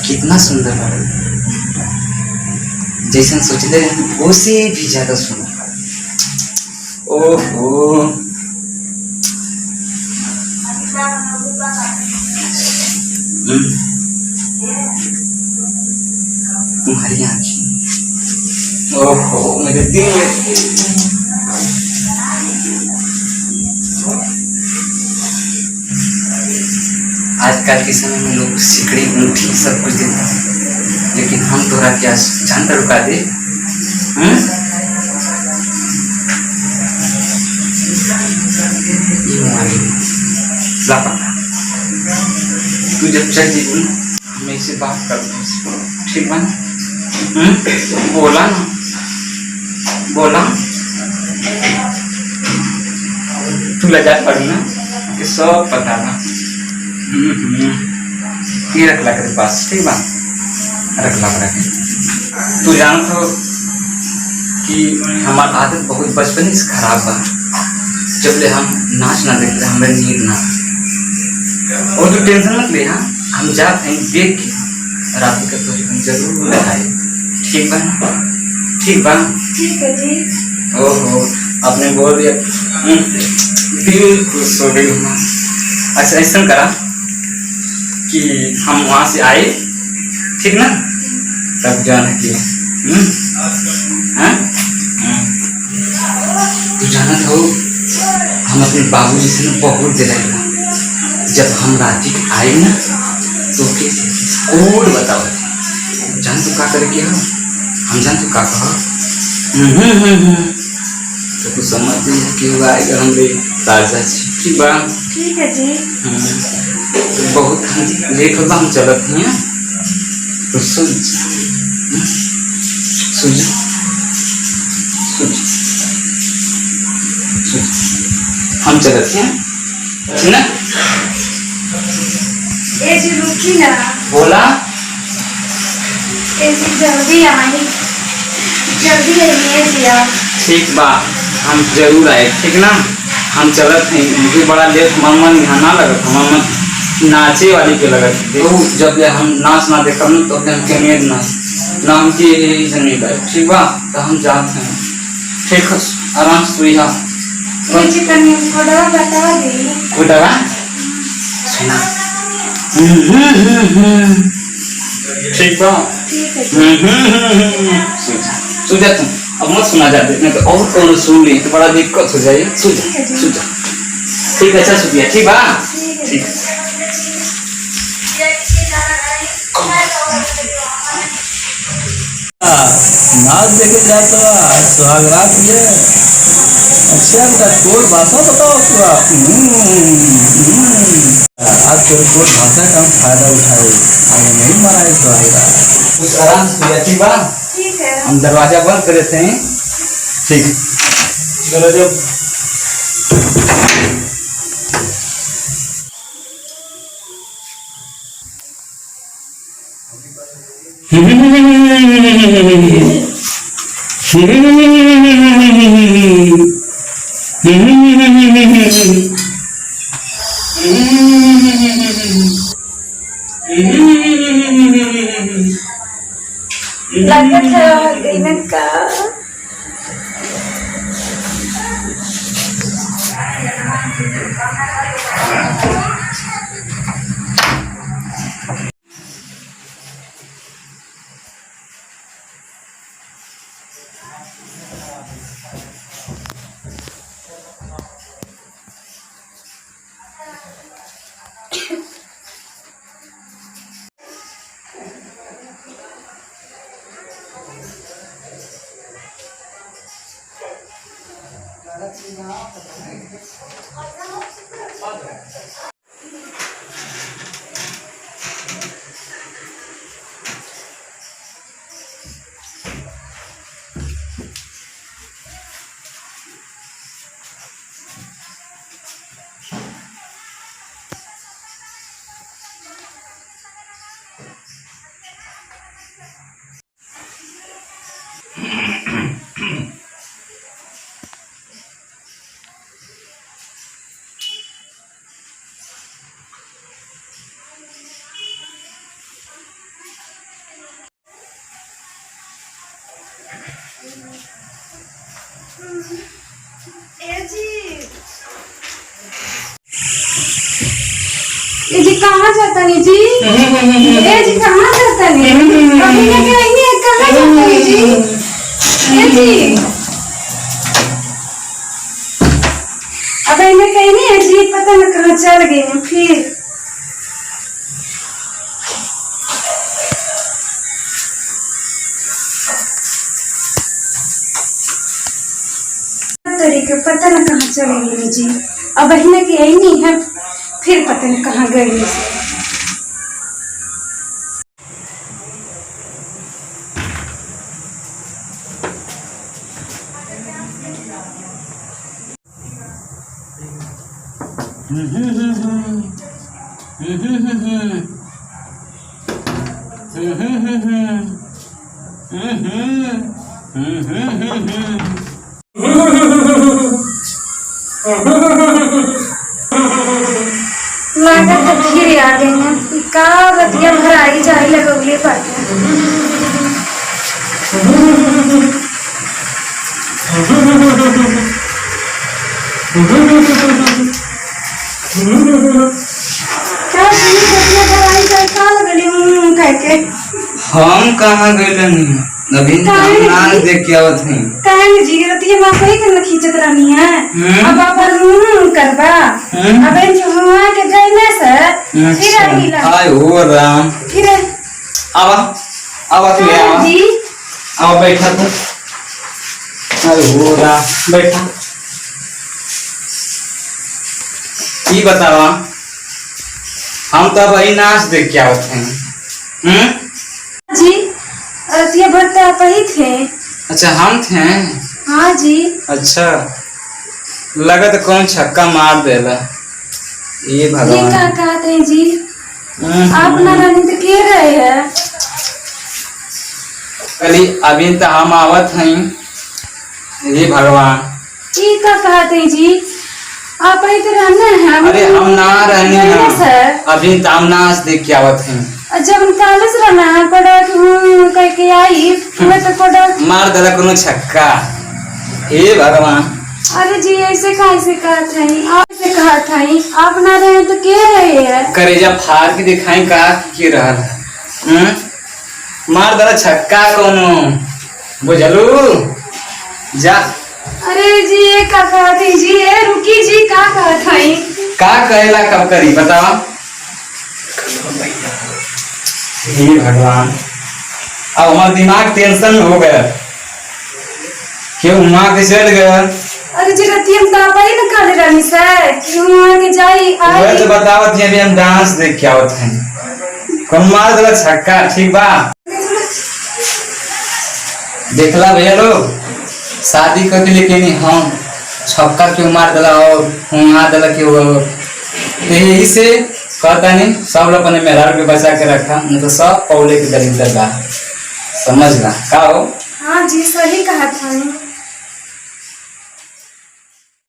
कितना सुंदर लगा, जैसे सोचले उससे भी ज्यादा सुंदर। ओहो तुम्हारी आंखें, ओहो मेरे दिल में। आजकल के समय में लोग सिकड़ी अंगूठी सब कुछ देता है, लेकिन हम तोरा क्या जानता रुका दे। तू जब चल जीबू मैं इससे बात कर ठीक बा। बोला ना, बोला तू लजा पड़ी ना कि सब पता ना। ये रखला तेरे पास ठीक बा, रखला रखे। तू जान तो कि हमार आदत बहुत बचपन से खराब बा। जब ले हम नाच ना देखते हमें नींद ना, और तू टेंशन मत ले। हाँ हम जाते हैं देख के रात का तो जरूर लगाए ठीक बा ना, ठीक बा। ठीक है जी। ओहो आपने बोल दिया, दिल खुश हो गई। अच्छा ऐसा करा कि हम वहाँ से आए ठीक ना, तब जाना कि तू जाना था हम अपने बाबूजी से ना बहुत दिलाएगा। जब हम रात आए ना तो कोड बताओ, जान तू का करे क्या हम जान तू का कहो। तो तू समझ क्यों आएगा हमरे ताजा ठीक बा। ठीक है जी। तो बहुत लेट होगा हम चलत हैं तो सुन सुन हम चलते हैं ठीक ना। ए जी रुकी ना, बोला ए जी जल्दी आई, जल्दी आइए जी आप। ठीक बा हम जरूर आए ठीक ना। हम चलत हैं, मुझे बड़ा लेट मन यहाँ ना लगत, हमार मन नाचे वाली के लगत। देखो जब ले हम नाच ना देखा ना तो हमके नींद ना हमके नहीं लगे ठीक बा। तो हम जाते हैं ठीक है, आराम से सुइहा। मुझे कन्या कोडवा बता दी। कोडवा सुना ठीक बा। ठीक है। सुन जा तुम, अब मत सुना जाते नहीं तो और कौन सुन ली तो बड़ा दिक्कत हो जाए। सुन जा ठीक है। अच्छा सुनिए ठीक बा ठीक। नाच देखे जाता सुहागरात ये अच्छा बेटा कोई भाषा बताओ तो आप। आज तेरे कोई भाषा का हम फायदा उठाए, आगे नहीं मनाए सुहागरात। कुछ आराम से ठीक बा। ठीक है। हम दरवाजा बंद कर देते हैं ठीक। चलो जब लगता है इनका ये जी कहाँ जाता नहीं जी? ये जी कहाँ जाता नहीं? अभी लेके आई नहीं, कहाँ जाता नहीं जी? ये जी अब इन्हें कहीं नहीं है जी, पता न कहाँ चल गए हैं फिर। तरीके पता न कहाँ चले गए जी। अब इन्हें की आई नहीं है, फिर पता न कहाँ गए से। लागत तो फिर आ गए हैं, का बतिया भराई जाए लगौले पर। क्या बतिया भराई जाए का लगली कह के? हम कहाँ गए नहीं, अभी नाच देख के आवत हई। काहे जी रतिया मां कोई के न खींचत रहनी है। अब आप करबा अब इन हुआ के गईले से फिर आइला। आय हो राम, फिर आवा आवा तू आवा जी, आवा बैठा तू। अरे हो राम बैठा। ये बतावा, हम तो वही नाच देख के आवत हैं। जी रतिया भरते आप ही थे? अच्छा हम थे। हाँ जी। अच्छा लगा तो कौन छक्का मार देला। ये ये भगवान, क्या कहते हैं जी? आप ना रहने तो के रहे हैं? कली अभी तो हम आवत हैं। ये भगवान, ये क्या कहते हैं जी? आप ही तो रहना है। अरे हम ना रहने हैं, सर अभी तो हम नाच देख के आवत हैं। जब कॉलेज रहना है पढ़ा कि कह के आई मैं तो पढ़ा मार देला कोनो छक्का। हे भगवान, अरे जी ऐसे कैसे कहा था? आप से कहा था आप ना रहे तो के रहे हैं? करेजा फाड़ के दिखाई का की रहल। मार देला छक्का कोनो, बुझलू जा। अरे जी ये का कहा थी जी? ये रुकी जी, का कहा था? का कहेला कब करी बतावा। हे भगवान, अब हमारा दिमाग टेंशन में हो गया, क्यों वहां के चल गया। अरे जी रतिया हम तो ही ना कर रही सर, क्यों वहां के जाई वह आई? तो बतावत है, अभी हम डांस देख के आवत हैं। कौन मार देला छक्का, ठीक बा। देखला भैया लोग, शादी करके लेके नहीं हम छक्का क्यों मार देला और वहां देला क्यों। तो यही से कहता नहीं सब लोग अपने मेहरार के बचा के रखा, नहीं तो सब पौले के दरिद्र बा। समझ ला का हो? हाँ जी सही कहा था।